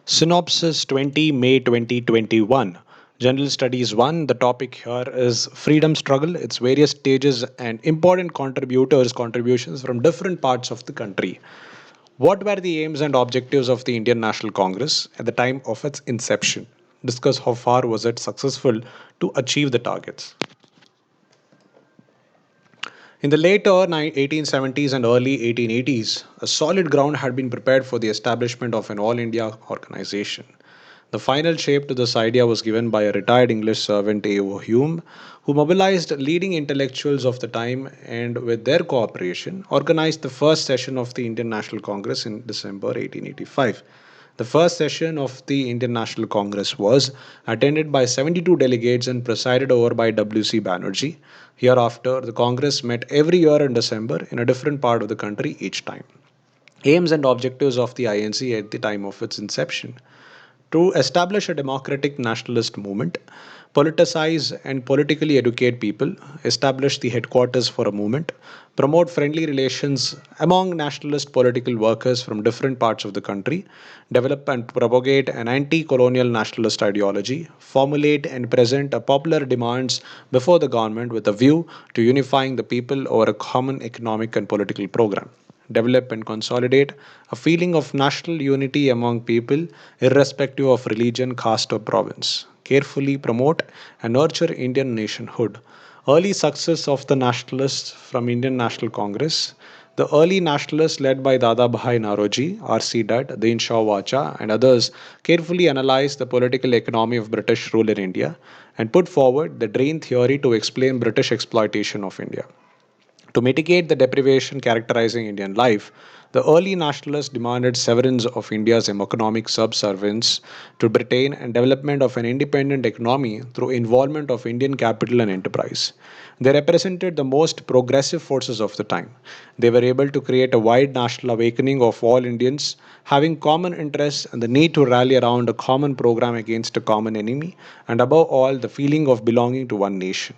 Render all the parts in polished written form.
Synopsis 20 May 2021. General Studies 1. The topic here is freedom struggle, its various stages and important contributions from different parts of the country. What were the aims and objectives of the Indian National Congress at the time of its inception? Discuss how far was it successful to achieve the targets. In the later 1870s and early 1880s, a solid ground had been prepared for the establishment of an all India organization. The final shape to this idea was given by a retired English servant, A.O. Hume, who mobilized leading intellectuals of the time and, with their cooperation, organized the first session of the Indian National Congress in December 1885. The first session of the Indian National Congress was attended by 72 delegates and presided over by W.C. Banerjee. Hereafter, the Congress met every year in December in a different part of the country each time. Aims and objectives of the INC at the time of its inception: to establish a democratic nationalist movement, politicize and politically educate people, establish the headquarters for a movement, promote friendly relations among nationalist political workers from different parts of the country, develop and propagate an anti colonial nationalist ideology, formulate and present a popular demands before the government with a view to unifying the people over a common economic and political program, develop and consolidate a feeling of national unity among people, irrespective of religion, caste, or province, carefully promote and nurture Indian nationhood. Early success of the nationalists from Indian National Congress. The early nationalists led by Dada Bhai Naroji, R.C. Dutt, Din Shah Wacha, and others carefully analyzed the political economy of British rule in India and put forward the drain theory to explain British exploitation of India. To mitigate the deprivation characterizing Indian life, the early nationalists demanded severance of India's economic subservience to Britain and development of an independent economy through involvement of Indian capital and enterprise. They represented the most progressive forces of the time. They were able to create a wide national awakening of all Indians having common interests and the need to rally around a common program against a common enemy, and above all, the feeling of belonging to one nation.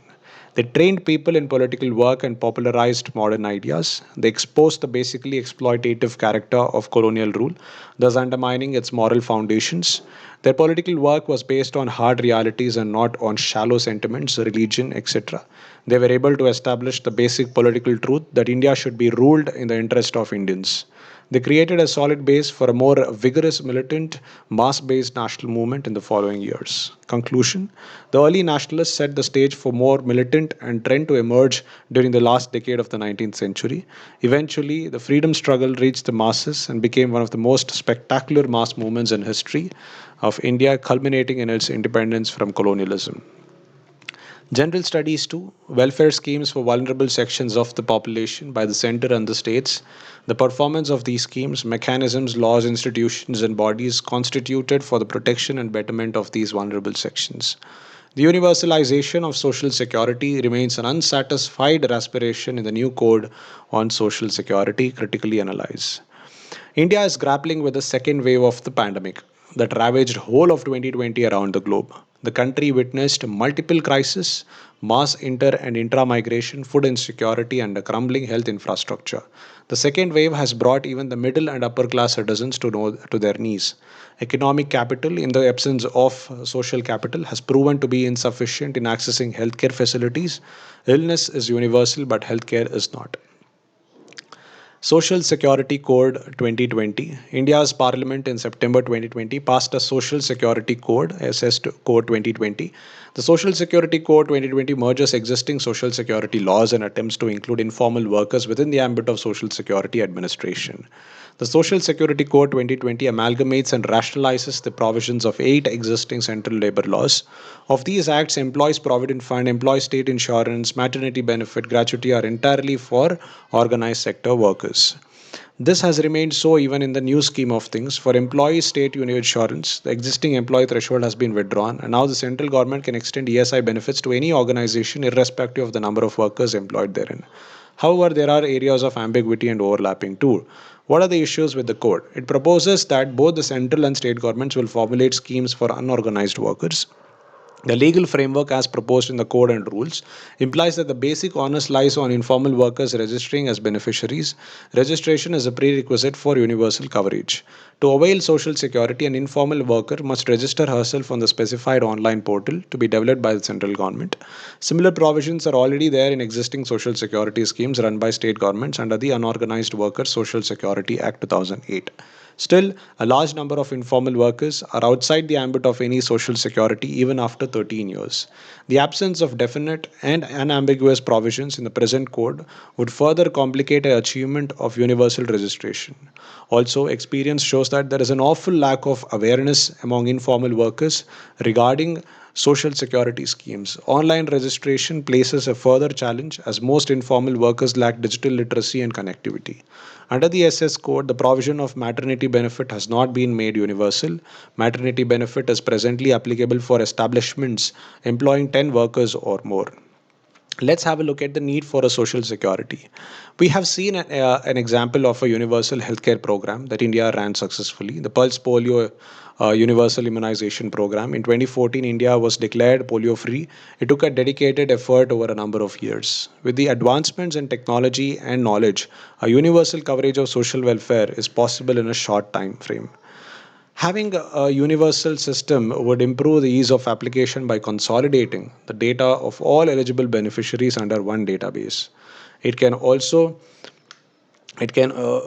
They trained people in political work and popularized modern ideas. They exposed the basically exploitative character of colonial rule, thus undermining its moral foundations. Their political work was based on hard realities and not on shallow sentiments, religion, etc. They were able to establish the basic political truth that India should be ruled in the interest of Indians. They created a solid base for a more vigorous, militant, mass based national movement in the following years. Conclusion: the early nationalists set the stage for more militant and trend to emerge during the last decade of the 19th century. Eventually, the freedom struggle reached the masses and became one of the most spectacular mass movements in history of India, culminating in its independence from colonialism. General studies too, welfare schemes for vulnerable sections of the population by the center and the states, the performance of these schemes, mechanisms, laws, institutions, and bodies constituted for the protection and betterment of these vulnerable sections. The universalization of social security remains an unsatisfied aspiration in the new code on social security, critically analyzed. India is grappling with the second wave of the pandemic that ravaged whole of 2020 around the globe. The country witnessed multiple crises, mass inter and intra-migration, food insecurity, and a crumbling health infrastructure. The second wave has brought even the middle and upper class citizens to their knees. Economic capital, in the absence of social capital, has proven to be insufficient in accessing healthcare facilities. Illness is universal, but healthcare is not. Social Security Code 2020. India's Parliament in September 2020 passed a Social Security Code, SS Code 2020. The Social Security Code 2020 merges existing social security laws and attempts to include informal workers within the ambit of Social Security administration. The Social Security Code 2020 amalgamates and rationalizes the provisions of eight existing central labor laws. Of these acts, Employees Provident Fund, Employee State Insurance, Maternity Benefit, Gratuity are entirely for organized sector workers. This has remained so even in the new scheme of things. For employee state unit insurance, the existing employee threshold has been withdrawn, and now the central government can extend ESI benefits to any organization irrespective of the number of workers employed therein. However, there are areas of ambiguity and overlapping too. What are the issues with the code? It proposes that both the central and state governments will formulate schemes for unorganized workers. The legal framework, as proposed in the Code and Rules, implies that the basic onus lies on informal workers registering as beneficiaries. Registration is a prerequisite for universal coverage. To avail Social Security, an informal worker must register herself on the specified online portal to be developed by the central government. Similar provisions are already there in existing Social Security schemes run by state governments under the Unorganized Workers Social Security Act 2008. Still, a large number of informal workers are outside the ambit of any social security even after 13 years. The absence of definite and unambiguous provisions in the present code would further complicate the achievement of universal registration. Also, experience shows that there is an awful lack of awareness among informal workers regarding social security schemes. Online registration places a further challenge as most informal workers lack digital literacy and connectivity. Under the SS code, the provision of maternity benefit has not been made universal. Maternity benefit is presently applicable for establishments employing 10 workers or more. Let's have a look at the need for a social security. We have seen an example of a universal healthcare program that India ran successfully, the Pulse Polio Universal Immunization Program. In 2014, India was declared polio free. It took a dedicated effort over a number of years. With the advancements in technology and knowledge, a universal coverage of social welfare is possible in a short time frame. Having a universal system would improve the ease of application by consolidating the data of all eligible beneficiaries under one database. It can also it can uh,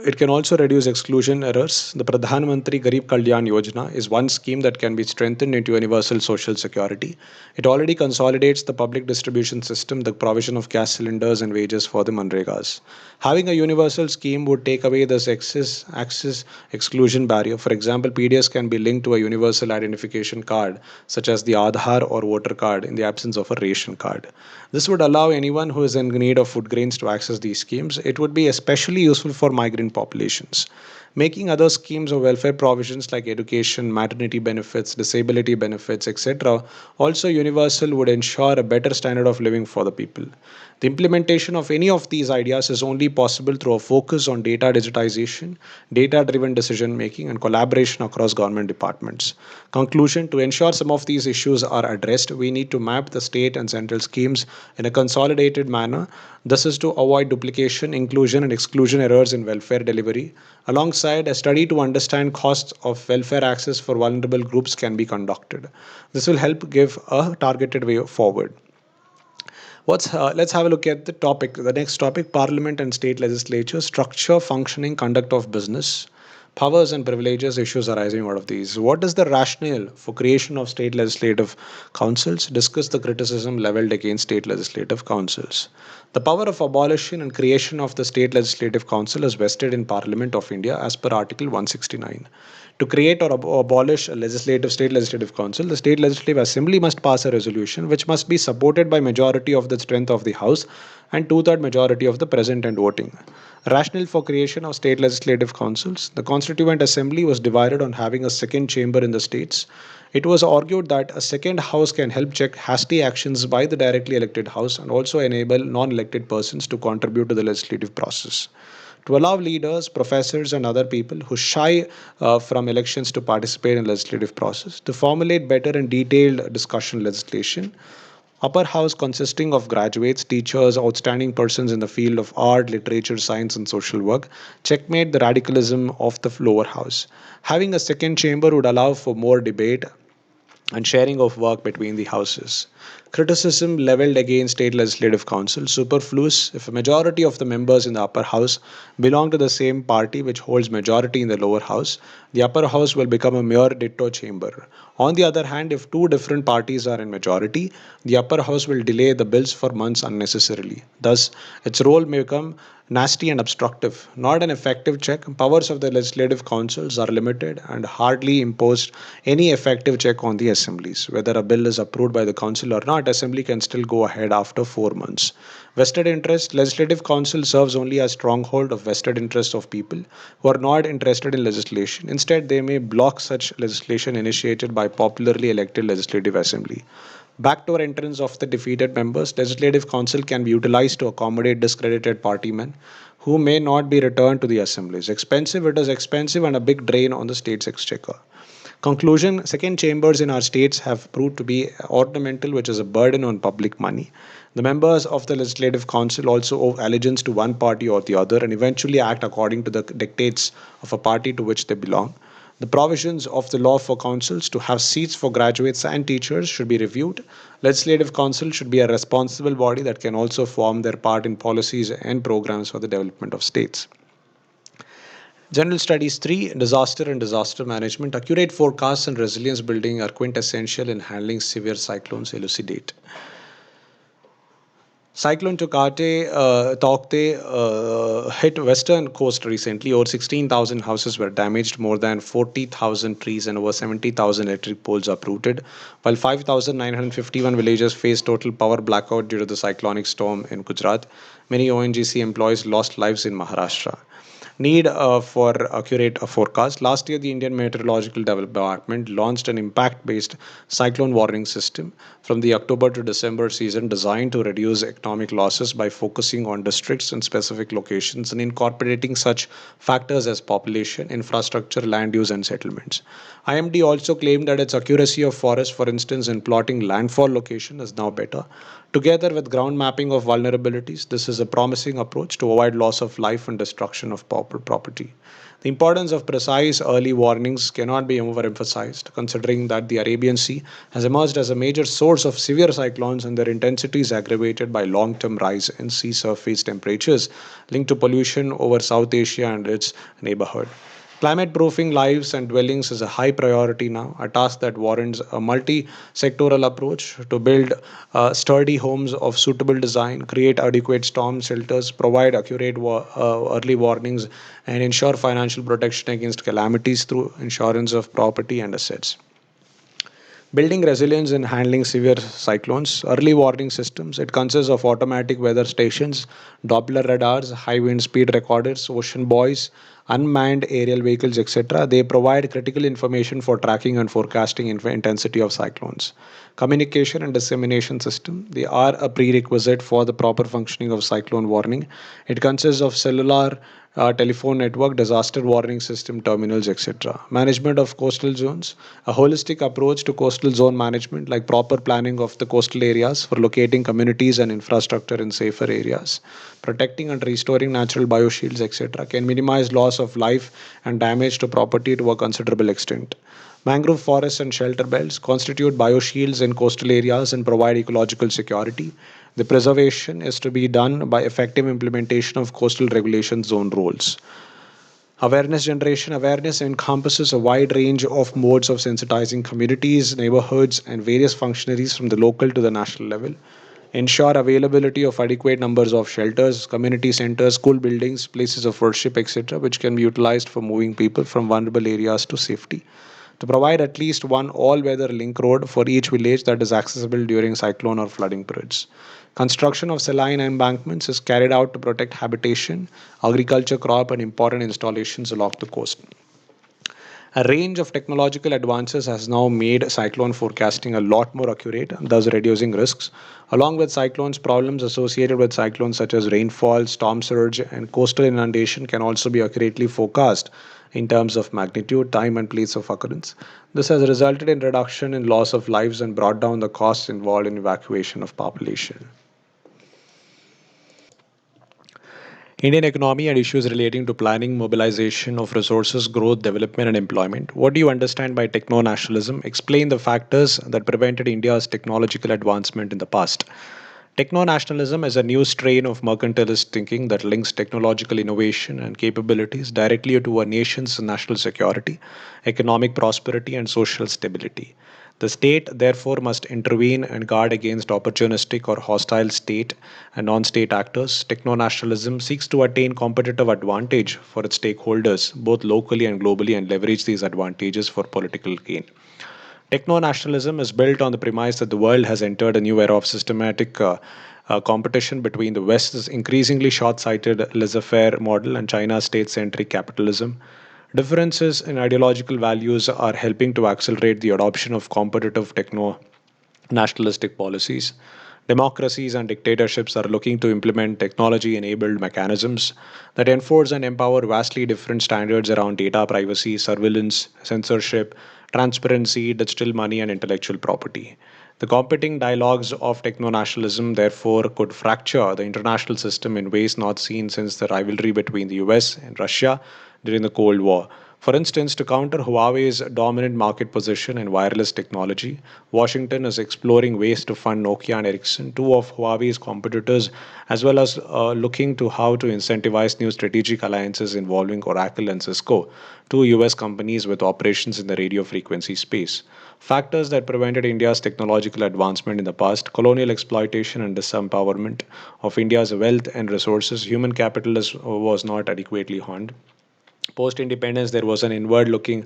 it can also reduce exclusion errors. The Pradhan Mantri Garib Kalyan Yojana is one scheme that can be strengthened into universal social security. It already consolidates the public distribution system, the provision of gas cylinders and wages for the Manregas. Having a universal scheme would take away this access exclusion barrier. For example, PDS can be linked to a universal identification card, such as the Aadhaar or voter card, in the absence of a ration card. This would allow anyone who is in need of food grains to access these schemes. It would be especially useful for migrant populations. Making other schemes of welfare provisions like education, maternity benefits, disability benefits, etc., also universal would ensure a better standard of living for the people. The implementation of any of these ideas is only possible through a focus on data digitization, data driven decision making, and collaboration across government departments. Conclusion: to ensure some of these issues are addressed, we need to map the state and central schemes in a consolidated manner. This is to avoid duplication, inclusion, and exclusion errors in welfare delivery. Alongside, a study to understand costs of welfare access for vulnerable groups can be conducted. This will help give a targeted way forward. Let's have a look at the topic. The next topic: Parliament and state legislature structure, functioning, conduct of business, powers and privileges, issues arising out of these. What is the rationale for creation of state legislative councils? Discuss the criticism leveled against state legislative councils. The power of abolition and creation of the state legislative council is vested in Parliament of India as per Article 169. To create or abolish a state legislative council, the state legislative assembly must pass a resolution which must be supported by majority of the strength of the house and two-third majority of the present and voting. Rationale for creation of state legislative councils: the constituent assembly was divided on having a second chamber in the states. It was argued that a second house can help check hasty actions by the directly elected house and also enable non-elected persons to contribute to the legislative process, to allow leaders, professors, and other people who shy from elections to participate in legislative process, to formulate better and detailed discussion legislation. Upper house consisting of graduates, teachers, outstanding persons in the field of art, literature, science, and social work, checkmate the radicalism of the lower house. Having a second chamber would allow for more debate and sharing of work between the houses. Criticism leveled against state legislative council: superfluous. If a majority of the members in the upper house belong to the same party which holds majority in the lower house, the upper house will become a mere ditto chamber. On the other hand, if two different parties are in majority, the upper house will delay the bills for months unnecessarily. Thus, its role may become nasty and obstructive, not an effective check. Powers of the legislative councils are limited and hardly impose any effective check on the assemblies. Whether a bill is approved by the council or not, assembly can still go ahead after 4 months. Vested interest: legislative council serves only as stronghold of vested interests of people who are not interested in legislation. Instead, they may block such legislation initiated by popularly elected legislative assembly. Backdoor entrance of the defeated members: legislative council can be utilized to accommodate discredited partymen who may not be returned to the assemblies. Expensive: it is expensive and a big drain on the state's exchequer. Conclusion: second chambers in our states have proved to be ornamental, which is a burden on public money. The members of the Legislative Council also owe allegiance to one party or the other and eventually act according to the dictates of a party to which they belong. The provisions of the law for councils to have seats for graduates and teachers should be reviewed. Legislative Council should be a responsible body that can also form their part in policies and programs for the development of states. General Studies 3: Disaster and Disaster Management. Accurate forecasts and resilience building are quintessential in handling severe cyclones. Elucidate. Cyclone Taukte hit western coast recently. Over 16,000 houses were damaged, more than 40,000 trees and over 70,000 electric poles uprooted, while 5,951 villages faced total power blackout due to the cyclonic storm in Gujarat. Many ONGC employees lost lives in Maharashtra. Need for accurate forecast. Last year, the Indian Meteorological Department launched an impact-based cyclone warning system from the October to December season designed to reduce economic losses by focusing on districts and specific locations and incorporating such factors as population, infrastructure, land use, and settlements. IMD also claimed that its accuracy of forest, for instance, in plotting landfall location, is now better. Together with ground mapping of vulnerabilities, this is a promising approach to avoid loss of life and destruction of property. The importance of precise early warnings cannot be overemphasized, considering that the Arabian Sea has emerged as a major source of severe cyclones and their intensity is aggravated by long term rise in sea surface temperatures linked to pollution over South Asia and its neighborhood. Climate proofing lives and dwellings is a high priority now, a task that warrants a multi sectoral approach to build sturdy homes of suitable design, create adequate storm shelters, provide accurate early warnings, and ensure financial protection against calamities through insurance of property and assets. Building resilience in handling severe cyclones, early warning systems. It consists of automatic weather stations, Doppler radars, high wind speed recorders, ocean buoys, unmanned aerial vehicles, etc. They provide critical information for tracking and forecasting intensity of cyclones. Communication and dissemination system. They are a prerequisite for the proper functioning of cyclone warning. It consists of cellular telephone network, disaster warning system, terminals, etc. Management of coastal zones, a holistic approach to coastal zone management, like proper planning of the coastal areas for locating communities and infrastructure in safer areas. Protecting and restoring natural bioshields, etc., can minimize loss of life and damage to property to a considerable extent. Mangrove forests and shelter belts constitute bioshields in coastal areas and provide ecological security. The preservation is to be done by effective implementation of coastal regulation zone rules. Awareness generation. Awareness encompasses a wide range of modes of sensitizing communities, neighborhoods, and various functionaries from the local to the national level. Ensure availability of adequate numbers of shelters, community centers, school buildings, places of worship, etc., which can be utilized for moving people from vulnerable areas to safety. To provide at least one all weather link road for each village that is accessible during cyclone or flooding periods. Construction of saline embankments is carried out to protect habitation, agriculture, crop, and important installations along the coast. A range of technological advances has now made cyclone forecasting a lot more accurate, thus reducing risks. Along with cyclones, problems associated with cyclones such as rainfall, storm surge, and coastal inundation can also be accurately forecast in terms of magnitude, time, and place of occurrence. This has resulted in reduction in loss of lives and brought down the costs involved in evacuation of population. Indian economy and issues relating to planning, mobilization of resources, growth, development, and employment. What do you understand by techno nationalism? Explain the factors that prevented India's technological advancement in the past. Techno nationalism is a new strain of mercantilist thinking that links technological innovation and capabilities directly to a nation's national security, economic prosperity, and social stability. The state, therefore, must intervene and guard against opportunistic or hostile state and non state actors. Techno nationalism seeks to attain competitive advantage for its stakeholders, both locally and globally, and leverage these advantages for political gain. Techno nationalism is built on the premise that the world has entered a new era of systematic competition between the West's increasingly short sighted laissez faire model and China's state centric capitalism. Differences in ideological values are helping to accelerate the adoption of competitive techno nationalistic policies. Democracies and dictatorships are looking to implement technology enabled mechanisms that enforce and empower vastly different standards around data privacy, surveillance, censorship, transparency, digital money, and intellectual property. The competing dialogues of techno nationalism, therefore, could fracture the international system in ways not seen since the rivalry between the US and Russia during the Cold War. For instance, to counter Huawei's dominant market position in wireless technology, Washington is exploring ways to fund Nokia and Ericsson, two of Huawei's competitors, as well as looking to how to incentivize new strategic alliances involving Oracle and Cisco, two US companies with operations in the radio frequency space. Factors that prevented India's technological advancement in the past: colonial exploitation and disempowerment of India's wealth and resources. Human capital was not adequately honed. Post independence, there was an inward looking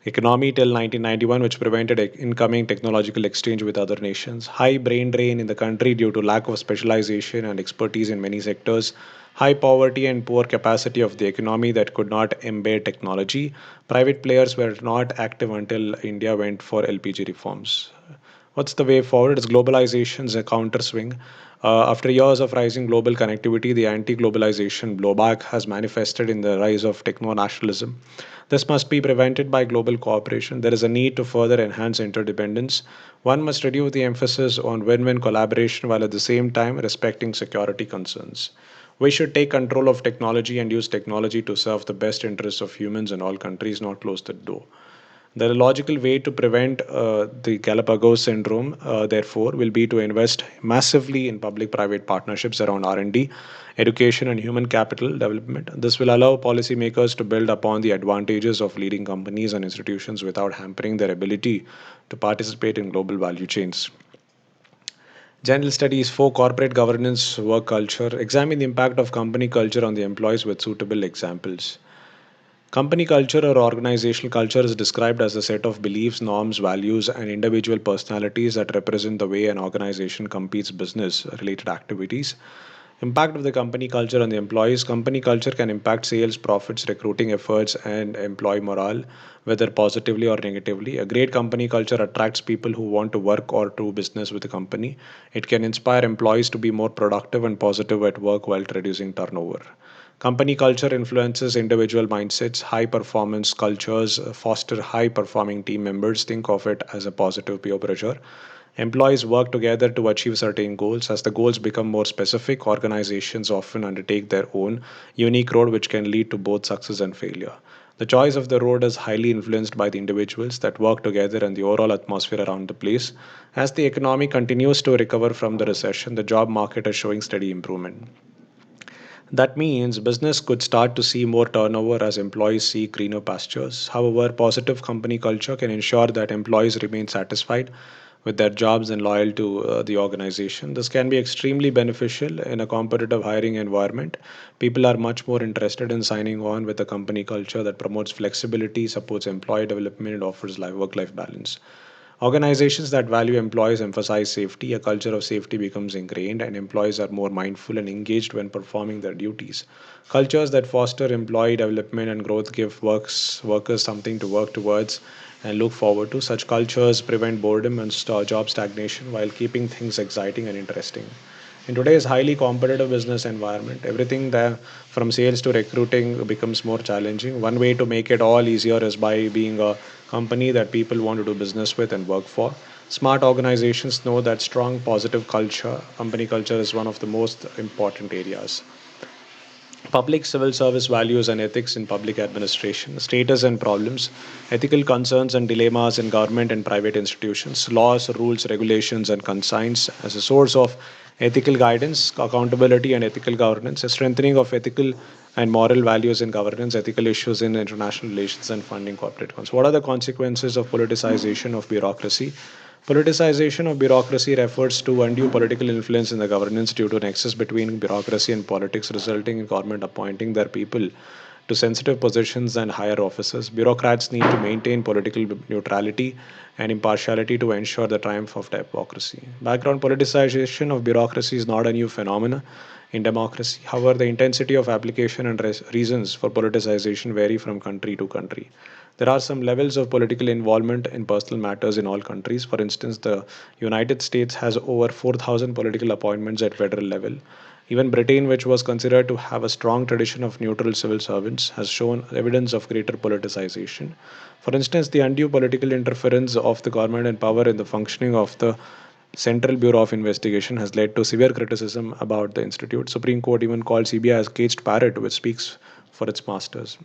economy till 1991, which prevented incoming technological exchange with other nations. High brain drain in the country due to lack of specialization and expertise in many sectors. High poverty and poor capacity of the economy that could not embed technology. Private players were not active until India went for LPG reforms. What's the way forward? Is globalization's a counter swing. After years of rising global connectivity, the anti globalization blowback has manifested in the rise of techno nationalism. This must be prevented by global cooperation. There is a need to further enhance interdependence. One must reduce the emphasis on win win collaboration while at the same time respecting security concerns. We should take control of technology and use technology to serve the best interests of humans in all countries, not close the door. The logical way to prevent the Galapagos syndrome, therefore, will be to invest massively in public-private partnerships around R&D, education, and human capital development. This will allow policymakers to build upon the advantages of leading companies and institutions without hampering their ability to participate in global value chains. General studies for corporate governance, work culture. Examine the impact of company culture on the employees with suitable examples. Company culture or organizational culture is described as a set of beliefs, norms, values, and individual personalities that represent the way an organization competes business related activities. Impact of the company culture on the employees. Company culture can impact sales, profits, recruiting efforts, and employee morale, whether positively or negatively. A great company culture attracts people who want to work or do business with the company. It can inspire employees to be more productive and positive at work while reducing turnover. Company culture influences individual mindsets. High performance cultures foster high performing team members. Think of it as a positive peer pressure. Employees work together to achieve certain goals. As the goals become more specific, organizations often undertake their own unique road, which can lead to both success and failure. The choice of the road is highly influenced by the individuals that work together and the overall atmosphere around the place. As the economy continues to recover from the recession, the job market is showing steady improvement. That means business could start to see more turnover as employees see greener pastures. However, positive company culture can ensure that employees remain satisfied with their jobs and loyal to the organization. This can be extremely beneficial in a competitive hiring environment. People are much more interested in signing on with a company culture that promotes flexibility, supports employee development, and offers work life balance. Organizations that value employees emphasize safety. A culture of safety becomes ingrained, and employees are more mindful and engaged when performing their duties. Cultures that foster employee development and growth give workers something to work towards and look forward to. Such cultures prevent boredom and job stagnation while keeping things exciting and interesting. In today's highly competitive business environment, everything there from sales to recruiting becomes more challenging. One way to make it all easier is by being a company that people want to do business with and work for. Smart organizations know that strong positive culture, company culture, is one of the most important areas. Public civil service values and ethics in public administration, status and problems, ethical concerns and dilemmas in government and private institutions, laws, rules, regulations, and conscience as a source of ethical guidance, accountability, and ethical governance, a strengthening of ethical and moral values in governance, ethical issues in international relations, and funding corporate cons. What are the consequences of politicization of bureaucracy? Politicization of bureaucracy refers to undue political influence in the governance due to nexus between bureaucracy and politics, resulting in government appointing their people to sensitive positions and higher offices. Bureaucrats need to maintain political neutrality and impartiality to ensure the triumph of democracy. Background: politicization of bureaucracy is not a new phenomenon in democracy. However, the intensity of application and reasons for politicization vary from country to country. There are some levels of political involvement in personal matters in all countries. For instance, the United States has over 4,000 political appointments at federal level, Even Britain, which was considered to have a strong tradition of neutral civil servants, has shown evidence of greater politicization. For instance, the undue political interference of the government and power in the functioning of the Central Bureau of Investigation has led to severe criticism about the institute. Supreme Court even called CBI as caged parrot, which speaks for its masters.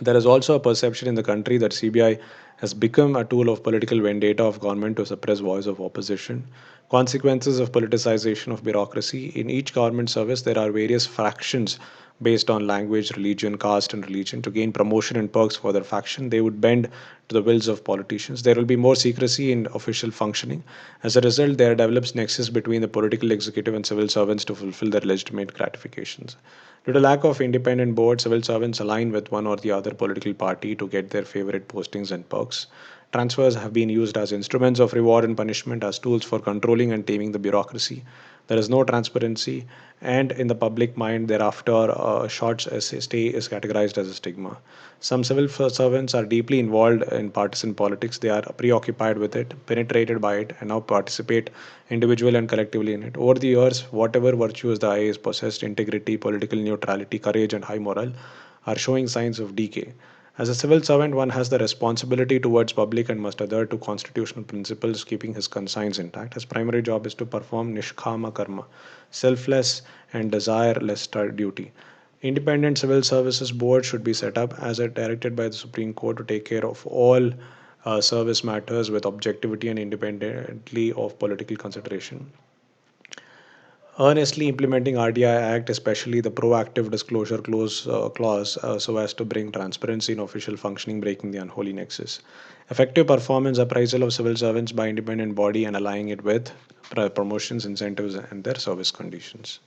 There is also a perception in the country that CBI has become a tool of political vendetta of government to suppress voice of opposition. Consequences of politicization of bureaucracy. In each government service, there are various fractions based on language, religion, caste, and religion. To gain promotion and perks for their faction, they would bend to the wills of politicians. There will be more secrecy in official functioning. As a result, there develops nexus between the political executive and civil servants to fulfill their legitimate gratifications. Due to lack of independent board, civil servants align with one or the other political party to get their favorite postings and perks. Transfers have been used as instruments of reward and punishment, as tools for controlling and taming the bureaucracy. There is no transparency, and in the public mind, thereafter, a short stay is categorized as a stigma. Some civil servants are deeply involved in partisan politics. They are preoccupied with it, penetrated by it, and now participate individually and collectively in it. Over the years, whatever virtues the IAS possessed, integrity, political neutrality, courage, and high moral, are showing signs of decay. As a civil servant, one has the responsibility towards public and must adhere to constitutional principles, keeping his conscience intact. His primary job is to perform nishkama karma, selfless and desireless duty. Independent civil services board should be set up as a directed by the Supreme Court to take care of all service matters with objectivity and independently of political consideration. Earnestly implementing RDI Act, especially the proactive disclosure clause, so as to bring transparency in official functioning, breaking the unholy nexus. Effective performance appraisal of civil servants by independent body and aligning it with promotions, incentives, and their service conditions.